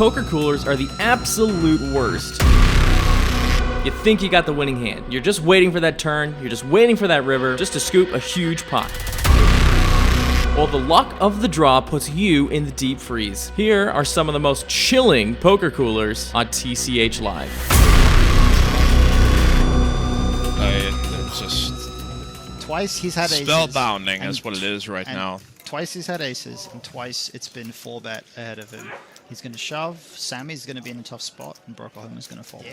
poker coolers are the absolute worst. You think you got the winning hand. You're just waiting for that turn, you're just waiting for that river, just to scoop a huge pot. Well, the luck of the draw puts you in the deep freeze. Here are some of the most chilling poker coolers on TCH Live. It's just Twice he's had aces. spellbinding is what it is right now. Twice he's had aces, and twice it's been 4-bet ahead of him. He's going to shove, Sammy's going to be in a tough spot, and Brooklahoma's going to fold.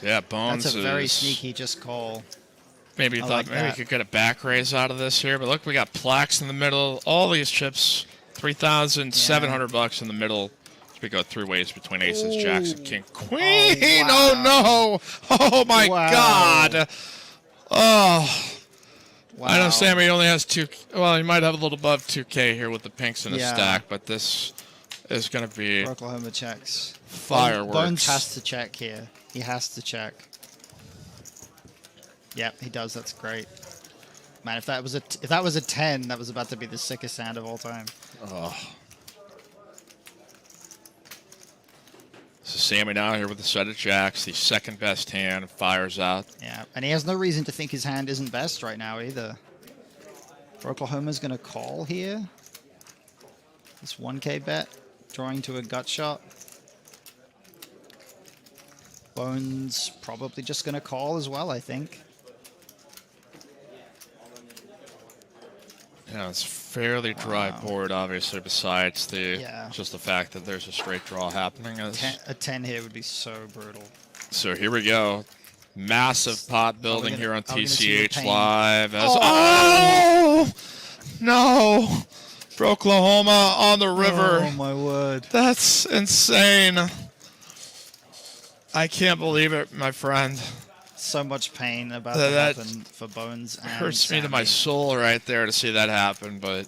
Yeah, Bones That's a very is sneaky just call. Maybe you thought maybe we could get a back raise out of this here, but look, we got Plax in the middle. All these chips, 3,700 bucks in the middle. We go 3 ways between aces, jacks, and king, queen. Oh no! Oh my God! Oh. Wow. I know Sammy only has 2. Well, he might have a little above 2K here with the pinks in a stack, but this is going to be Oklahoma checks. Fireworks. Bones has to check here. He has to check. Yep, he does. That's great. Man, if that was a 10, that was about to be the sickest hand of all time. Oh. So Sammy now here with a set of jacks, the second best hand, fires out. Yeah, and he has no reason to think his hand isn't best right now either. Oklahoma's going to call here. This 1K bet, drawing to a gut shot. Bones probably just going to call as well, I think. Yeah, it's fairly dry board, obviously, besides the just the fact that there's a straight draw happening. A 10 here would be so brutal. So here we go. Massive pot building here on TCH Live. No! Oklahoma on the river. Oh, my word. That's insane. I can't believe it, my friend. So much pain about to happen for Bones and hurts Sammy. me to my soul right there to see that happen, but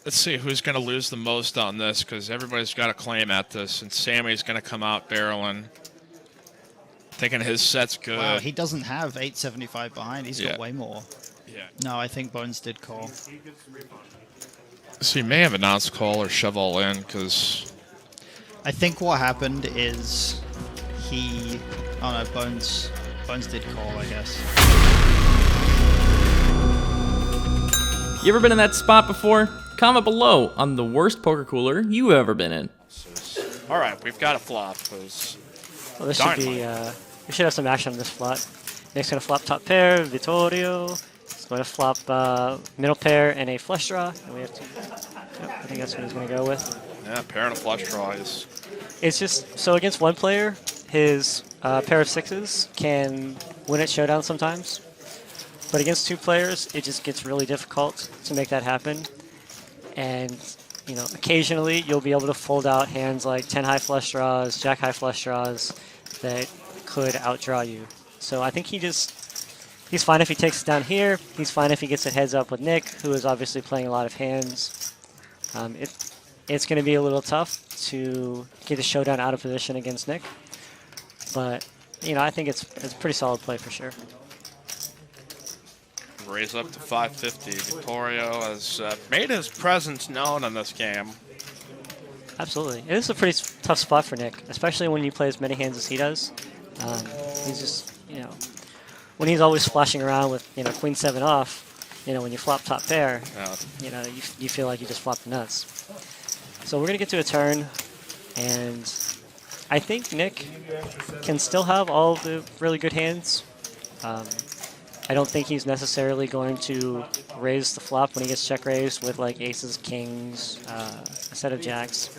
let's see who's going to lose the most on this, because everybody's got a claim at this, and Sammy's going to come out barreling, thinking his set's good. Wow, he doesn't have 875 behind. He's got way more. Yeah. No, I think Bones did call. So he may have announced call or shove all in, because I think what happened is oh no, Bones did call, I guess. You ever been in that spot before? Comment below on the worst poker cooler you ever been in. All right, we've got a flop. Well, this should be, we should have some action on this flop. Nick's going to flop top pair, Vittorio. He's going to flop middle pair and a flush draw. And we have to, I think that's what he's going to go with. Yeah, pair and a flush draw is... It's just, so against one player, his pair of sixes can win at showdown sometimes. But against 2 players, it just gets really difficult to make that happen. And, you know, occasionally you'll be able to fold out hands like 10 high flush draws, jack high flush draws that could outdraw you. So I think he's fine if he takes it down here. He's fine if he gets a heads up with Nick, who is obviously playing a lot of hands. It's going to be a little tough to get a showdown out of position against Nick. But, you know, I think it's a pretty solid play for sure. Raise up to 550. Vittorio has made his presence known in this game. Absolutely. It is a pretty tough spot for Nick, especially when you play as many hands as he does. He's just, you know, when he's always flashing around with, you know, queen 7 off, you know, when you flop top pair, you know, you feel like you just flopped the nuts. So we're going to get to a turn, and I think Nick can still have all of the really good hands. I don't think he's necessarily going to raise the flop when he gets check raised with like aces, kings, a set of jacks.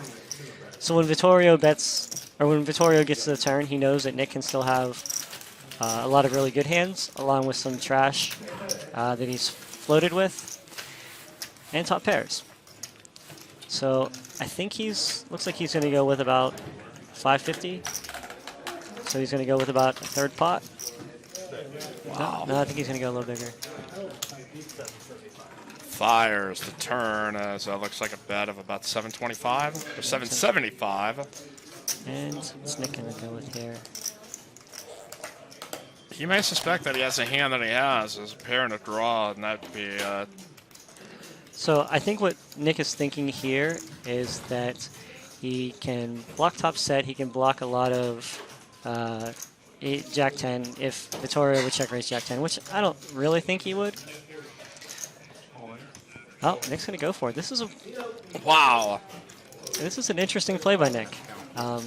So when Vittorio bets, or when Vittorio gets to the turn, he knows that Nick can still have a lot of really good hands, along with some trash that he's floated with, and top pairs. So I think looks like he's going to go with about 550. So he's going to go with about a third pot. Wow. No, I think he's going to go a little bigger. Fires the turn, so it looks like a bet of about 725 or 775. And what's Nick going to go with here? He may suspect that he has a hand that he has as a pair and a draw, and that would be So I think what Nick is thinking here is that he can block top set. He can block a lot of Jack 10 if Vittorio would check raise Jack 10, which I don't really think he would. Oh, Nick's going to go for it. This is Wow. This is an interesting play by Nick. So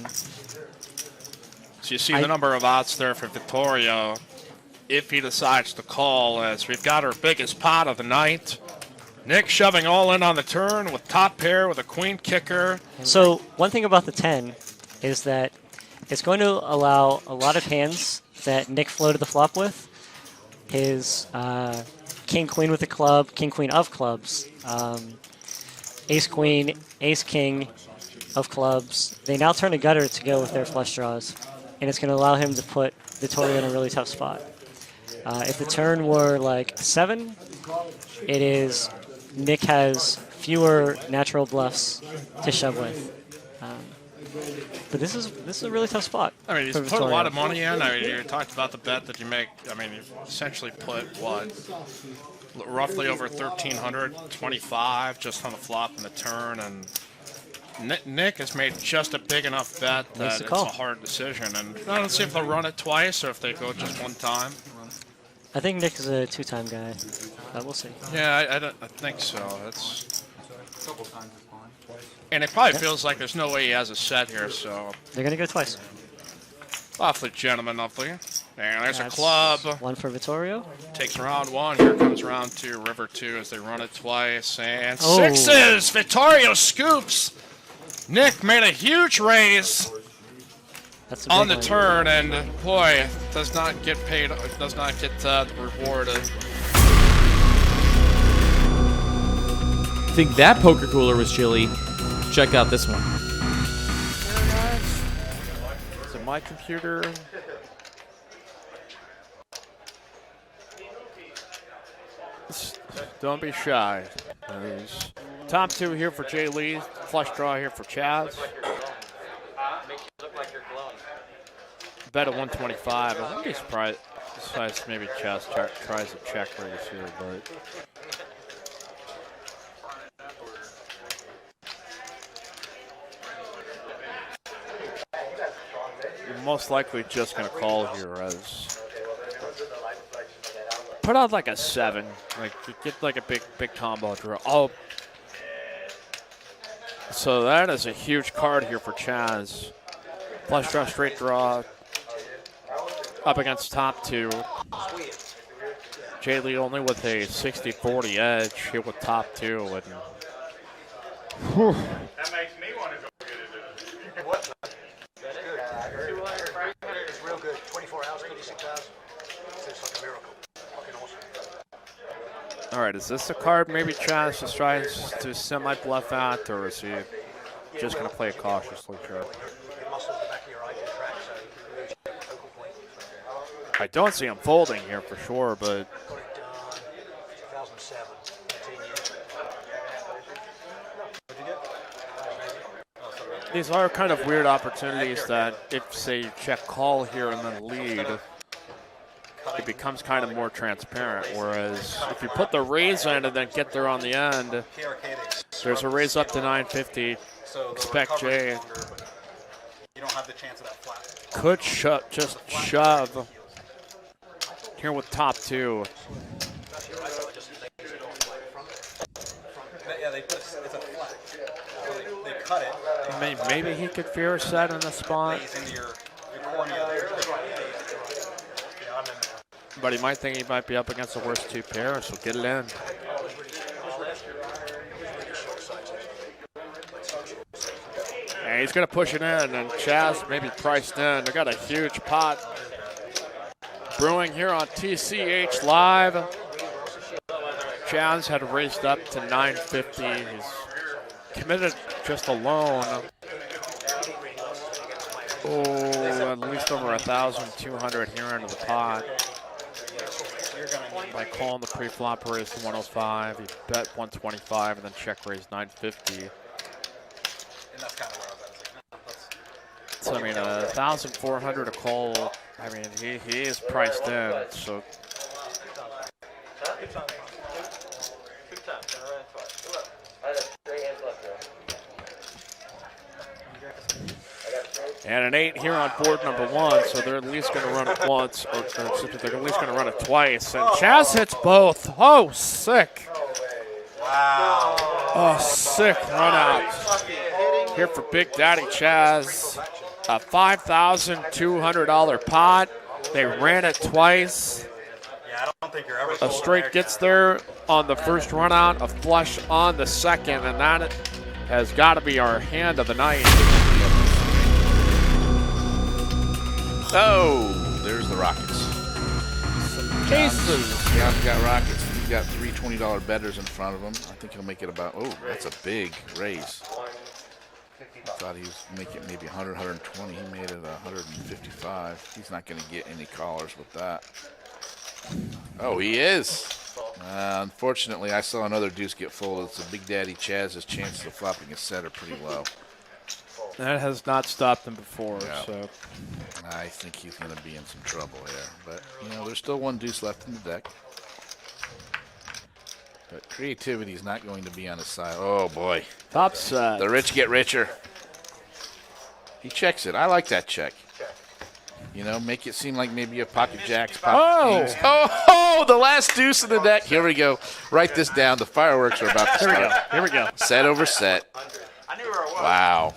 you see the number of odds there for Vittorio if he decides to call, as we've got our biggest pot of the night. Nick shoving all in on the turn with top pair with a queen kicker. So one thing about the 10 is that it's going to allow a lot of hands that Nick floated the flop with. His king queen with the club, king queen of clubs, ace queen, ace king of clubs. They now turn a gutter to go with their flush draws, and it's going to allow him to put Vittorio in a really tough spot. If the turn were like 7, it is Nick has fewer natural bluffs to shove with. But this is a really tough spot. I mean, he's put a lot of money in. I mean, you talked about the bet that you make. I mean, you essentially put, what, roughly over 1,325 just on the flop and the turn. And Nick has made just a big enough bet that it's a hard decision. And I don't see if they'll run it twice or if they go just one time. I think Nick is a 2-time guy. We'll see. Yeah, I think so. It's a couple times is fine. And it probably feels like there's no way he has a set here, so. They're going to go twice. Awfully gentlemanly. And there's a club. 1 for Vittorio. Takes round 1. Here comes round 2. River 2 as they run it twice. And 6s! Vittorio scoops! Nick made a huge raise on the turn, and boy, does not get paid, does not get rewarded. Think that poker cooler was chilly? Check out this one. Is it my computer? Don't be shy. There's top 2 here for Jay Lee, flush draw here for Chaz. Bet at 125. I wouldn't be surprised maybe Chaz tries a check raise here, but. You're most likely just going to call here as. Put out like a 7. Like, get like a big combo draw. Oh. So that is a huge card here for Chaz. Flush draw, straight draw. Up against top 2. Jay Lee only with a 60-40 edge here with top 2. And, that makes me want to go get it. What? It's real good. 24 hours, 36,000. It's like a miracle. Fucking awesome. all right, is this a card maybe Chaz just tries to semi-bluff at, or is he just going to play it cautiously? Sure. I don't see him folding here for sure, but these are kind of weird opportunities that if, say, you check call here and then lead, it becomes kind of more transparent. Whereas if you put the raise in and then get there on the end, there's a raise up to 950. Expect Jay. You don't have the chance of that flat. Could just shove. Here with top 2. Yeah, they put it's a flat. So they cut it. Maybe he could fear a set in the spot. But he might think he might be up against the worst 2 pairs, so get it in. And he's going to push it in, and Chaz maybe priced in. They got a huge pot brewing here on TCH Live. Chaz had raised up to 950. He's committed just alone. Oh, at least over 1,200 here into the pot. By calling the pre-flop raise to 105, he bet 125 and then check raise 950. So I mean, 1,400 a call. I mean, he is priced in. So And an 8 here on board number 1, so they're at least going to run it once, or they're at least going to run it twice. And Chaz hits both. Oh, sick. Wow. Oh, sick run out. Here for Big Daddy Chaz. A $5,200 pot. They ran it twice. Yeah, I don't think you're ever A straight gets there on the first run out, a flush on the second, and that has got to be our hand of the night. Oh, there's the Rockets. Cases. John's got Rockets. He's got three $20 bettors in front of him. I think he'll make it about, oh, that's a big raise. I thought he was making maybe 100, 120. He made it 155. He's not going to get any callers with that. Oh, he is. Unfortunately, I saw another deuce get folded, so Big Daddy Chaz's chances of flopping a set are pretty low. That has not stopped him before, Yeah. so. I think he's going to be in some trouble here. But, you know, there's still one deuce left in the deck. But creativity is not going to be on his side. Oh, boy. Top set. The rich get richer. He checks it. I like that check. You know, make it seem like maybe a pocket jacks, pocket kings. Oh, the last deuce in the deck. Here we go. Write this down. The fireworks are about to start. Here we go. Set over set. Wow.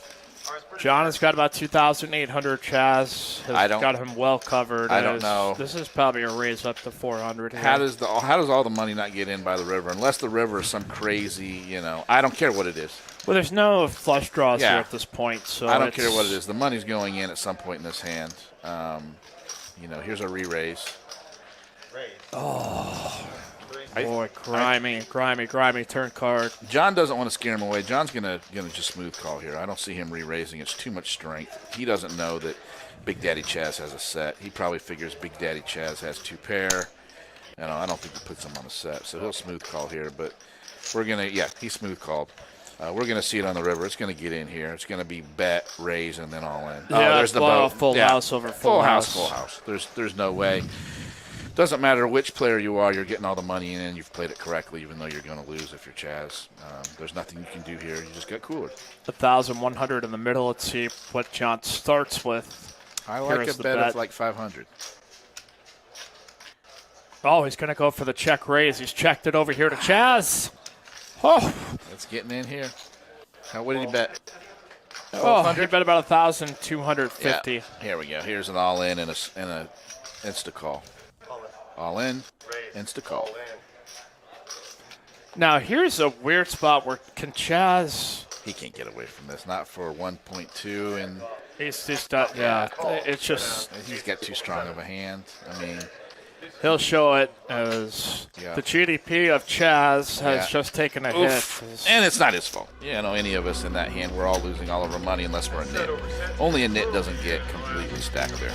John has got about 2,800. Chaz has got him well covered. I don't know. This is probably a raise up to 400. Here. How does all the money not get in by the river? Unless the river is some crazy, you know, I don't care what it is. Well, there's no flush draws here at this point, so I don't care what it is. The money's going in at some point in this hand. You know, here's a re-raise. Oh, boy, grimy turn card. John doesn't want to scare him away. John's gonna just smooth call here. I don't see him re-raising. It's too much strength. He doesn't know that Big Daddy Chaz has a set. He probably figures Big Daddy Chaz has two pair. You know, I don't think he puts him on a set, so he'll smooth call here. But we're gonna, he smooth called. We're going to see it on the river. It's going to get in here. It's going to be bet, raise, and then all in. Yeah, there's the boat. Full house over full house. Full house. There's no way. Doesn't matter which player you are. You're getting all the money in, and you've played it correctly, even though you're going to lose if you're Chaz. There's nothing you can do here. You just get cooler. 1,100 in the middle. Let's see what John starts with. I like a bet of like 500. Oh, he's going to go for the check raise. He's checked it over here to Chaz. Oh, it's getting in here. What did he bet? Oh, he bet about 1,250. Yeah. Here we go. Here's an all in and a insta call. All in, insta call. Now here's a weird spot where can Chaz? He can't get away from this. Not for 1.2 and. He's just it's just he's got too strong of a hand. I mean. He'll show it as the GDP of Chaz has just taken a hit. And it's not his fault. You know, any of us in that hand, we're all losing all of our money unless we're a nit. Only a nit doesn't get completely stacked there.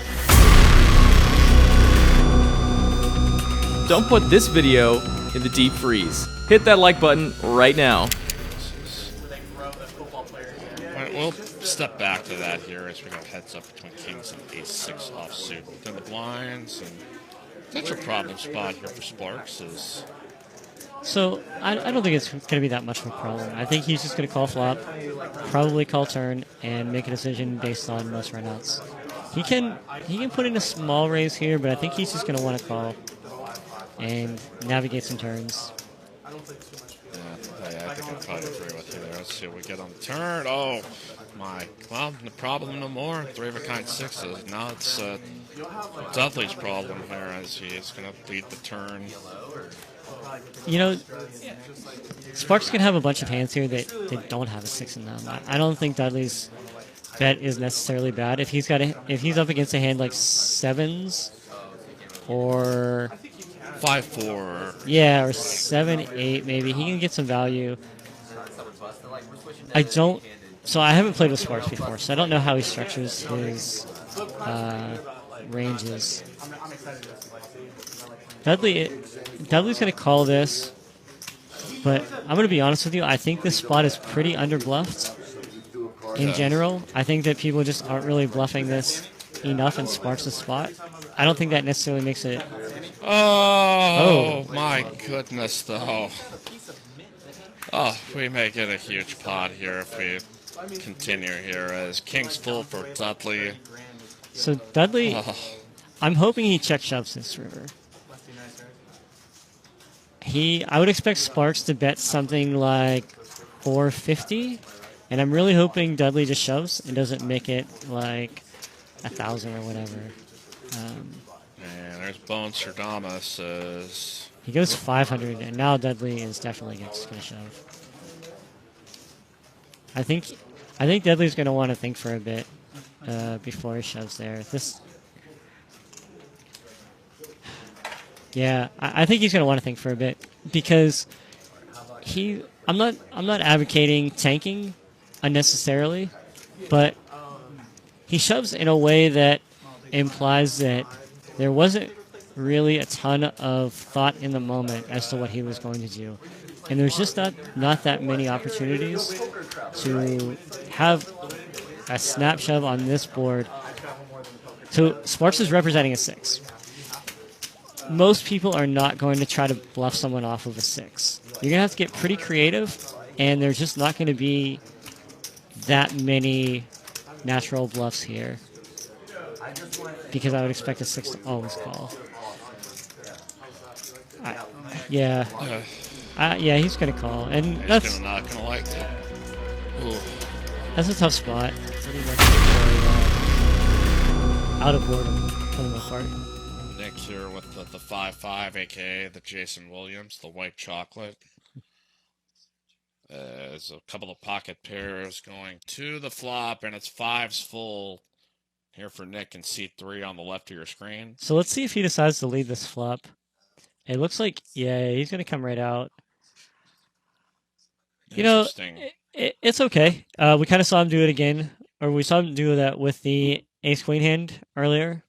Don't put this video in the deep freeze. Hit that like button right now. We'll step back to that here as we got heads up between kings and ace-6 offsuit within the blinds. And that's a problem spot here for Sparks is. So I don't think it's going to be that much of a problem. I think he's just going to call flop, probably call turn, and make a decision based on most runouts. He can put in a small raise here, but I think he's just going to want to call and navigate some turns. Yeah, I think I probably agree with you there. Let's see what we get on the turn. Oh, my. Well, the problem no more. 3 of a kind sixes. Now it's Dudley's problem here as he is going to lead the turn. You know, Sparks can have a bunch of hands here that don't have a 6 in them. I don't think Dudley's bet is necessarily bad. If he's up against a hand like 7s or 5-4. Yeah, or 7-8 maybe. He can get some value. So I haven't played with Sparks before, so I don't know how he structures his ranges. Dudley's going to call this, but I'm going to be honest with you. I think this spot is pretty underbluffed in general. I think that people just aren't really bluffing this enough in Sparks' spot. I don't think that necessarily makes it. Oh, my goodness, though. Oh, we may get a huge pot here if we continue here as king's full for Dudley. So Dudley, I'm hoping he check shoves this river. I would expect Sparks to bet something like 450, and I'm really hoping Dudley just shoves and doesn't make it like 1,000 or whatever. And there's Bone Stradamus says He goes 500, and now Dudley is definitely just going to shove. I think Dudley's going to want to think for a bit before he shoves there. Yeah, I think he's going to want to think for a bit because I'm not advocating tanking unnecessarily, but he shoves in a way that implies that there wasn't really a ton of thought in the moment as to what he was going to do. And there's just not that many opportunities to have a snap shove on this board. So Sparks is representing a 6. Most people are not going to try to bluff someone off of a 6. You're going to have to get pretty creative, and there's just not going to be that many natural bluffs here. Because I would expect a 6 to always call. Yeah, he's going to call. And that's not going to like it. Ooh. That's a tough spot. Pretty much out of boredom for the most part. Nick here with the 5-5, aka the Jason Williams, the white chocolate. There's a couple of pocket pairs going to the flop, and it's 5s full here for Nick and C3 on the left of your screen. So let's see if he decides to lead this flop. It looks like, yeah, he's going to come right out. You know, it's okay. We kind of saw him do it again, or we saw him do that with the ace-queen hand earlier.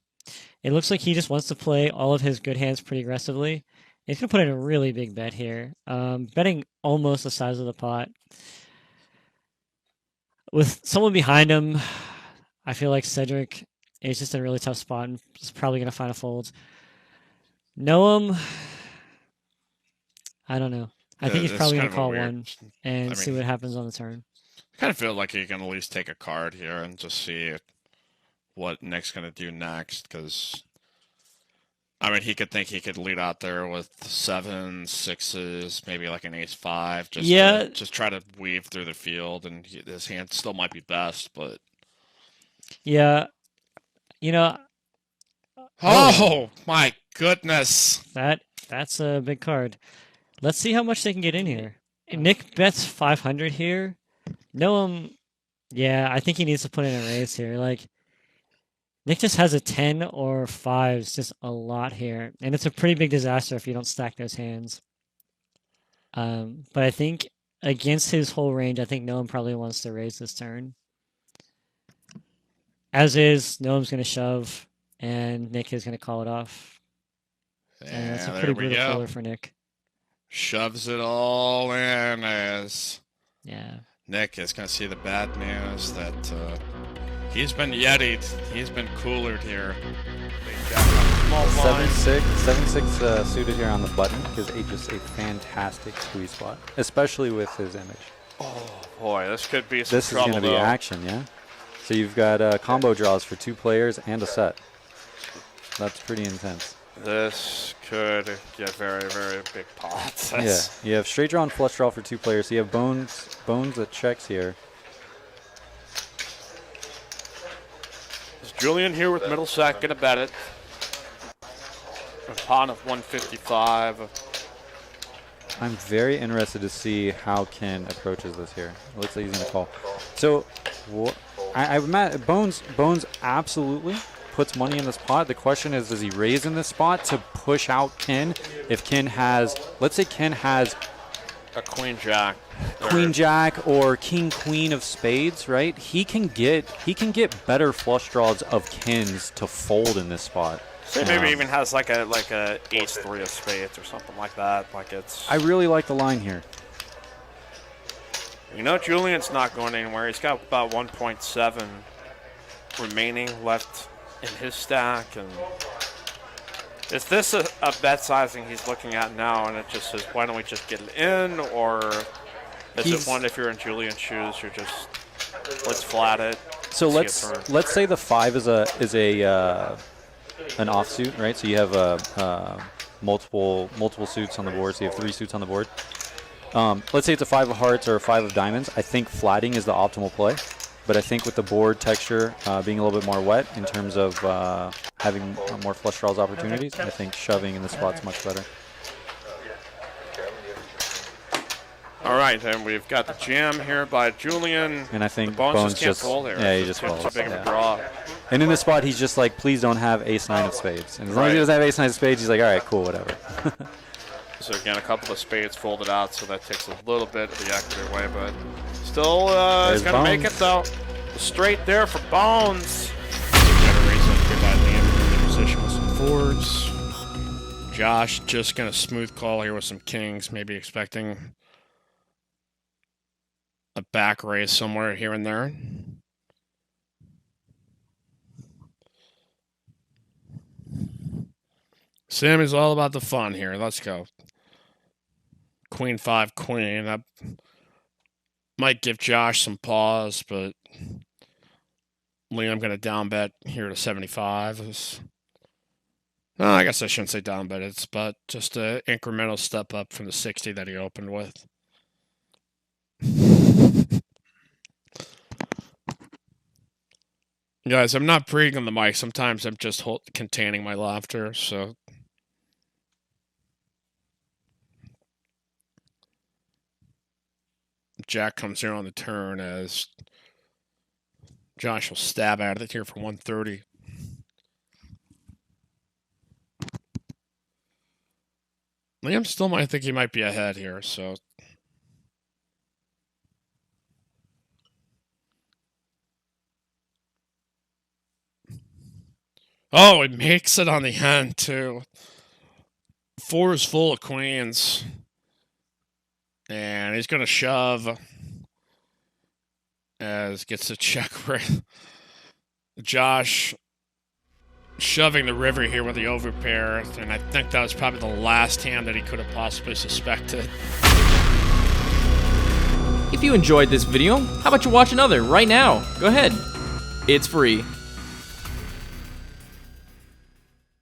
It looks like he just wants to play all of his good hands pretty aggressively. He's going to put in a really big bet here, betting almost the size of the pot. With someone behind him, I feel like Cedric is just in a really tough spot and is probably going to find a fold. Noam, I don't know. I think he's probably going to call one and see what happens on the turn. I kind of feel like he can at least take a card here and just see what Nick's going to do next, because I mean, he could think he could lead out there with 7s, 6s, maybe like an ace-5. Just try to weave through the field, and his hand still might be best, but yeah, you know. Oh my goodness! That's a big card. Let's see how much they can get in here. Nick bets 500 here. Noam, yeah, I think he needs to put in a raise here. Like, Nick just has a 10 or 5s, just a lot here. And it's a pretty big disaster if you don't stack those hands. But I think against his whole range, I think Noam probably wants to raise this turn. As is, Noam's going to shove, and Nick is going to call it off. And that's a pretty brutal color for Nick. Shoves it all in as yeah. Nick is going to see the bad news that he's been yetied. He's been coolered here. 7-6 suited here on the button gives just a fantastic squeeze spot, especially with his image. Oh boy, this could be some trouble. This is going to be action, yeah. So you've got combo draws for 2 players and a set. That's pretty intense. This could get very, very big pots. Yeah, you have straight draw and flush draw for 2 players. So you have bones that checks here. Is Julian here with middle stack gonna bet it? A pot of 155. I'm very interested to see how Ken approaches this here. It looks like he's gonna call. So, Bones absolutely puts money in this pot. The question is, does he raise in this spot to push out Ken? If Ken has, let's say Ken has a queen jack or king queen of spades, right? He can get better flush draws of Ken's to fold in this spot. Say maybe even has like a ace 3 of spades or something like that. Like it's. I really like the line here. You know, Julian's not going anywhere. He's got about 1.7 remaining left in his stack, and is this a bet sizing he's looking at now, and it just says, why don't we just get it in, or is it one if you're in Julian's shoes, you're just Let's flat it. So see a let's turn. say the 5 is an offsuit, right? So you have multiple suits on the board. So you have 3 suits on the board. Let's say it's a 5 of hearts or a 5 of diamonds. I think flatting is the optimal play. But I think with the board texture being a little bit more wet in terms of having more flush draws opportunities, I think shoving in the spot's much better. All right, and we've got the jam here by Julian. And I think the Bones just can't just fold here. yeah, he just Too folds. big of a Yeah. draw. And in this spot, he's just like, please don't have ace-9 of spades. And as long as he doesn't have ace-9 of spades, he's like, all right, cool, whatever. So again, a couple of spades folded out, so that takes a little bit of the equity away, but still he's going to make it, though. Straight there for Bones. Better raise up here by Neeme in the position with some 4s. Josh just going to smooth call here with some kings, maybe expecting a back raise somewhere here and there. Sammy's all about the fun here. Let's go. Queen 5, queen. That might give Josh some pause, but Liam going to down bet here to 75. No, I guess I shouldn't say down bet. It's but just an incremental step up from the 60 that he opened with. Guys, I'm not breathing on the mic. Sometimes I'm just containing my laughter, so... Jack comes here on the turn as Josh will stab out of it here for 130. Liam still might think he might be ahead here, so... Oh, it makes it on the end, too. 4 is full of queens. And he's going to shove as gets a check right. Josh shoving the river here with the overpair. And I think that was probably the last hand that he could have possibly suspected. If you enjoyed this video, how about you watch another right now? Go ahead. It's free.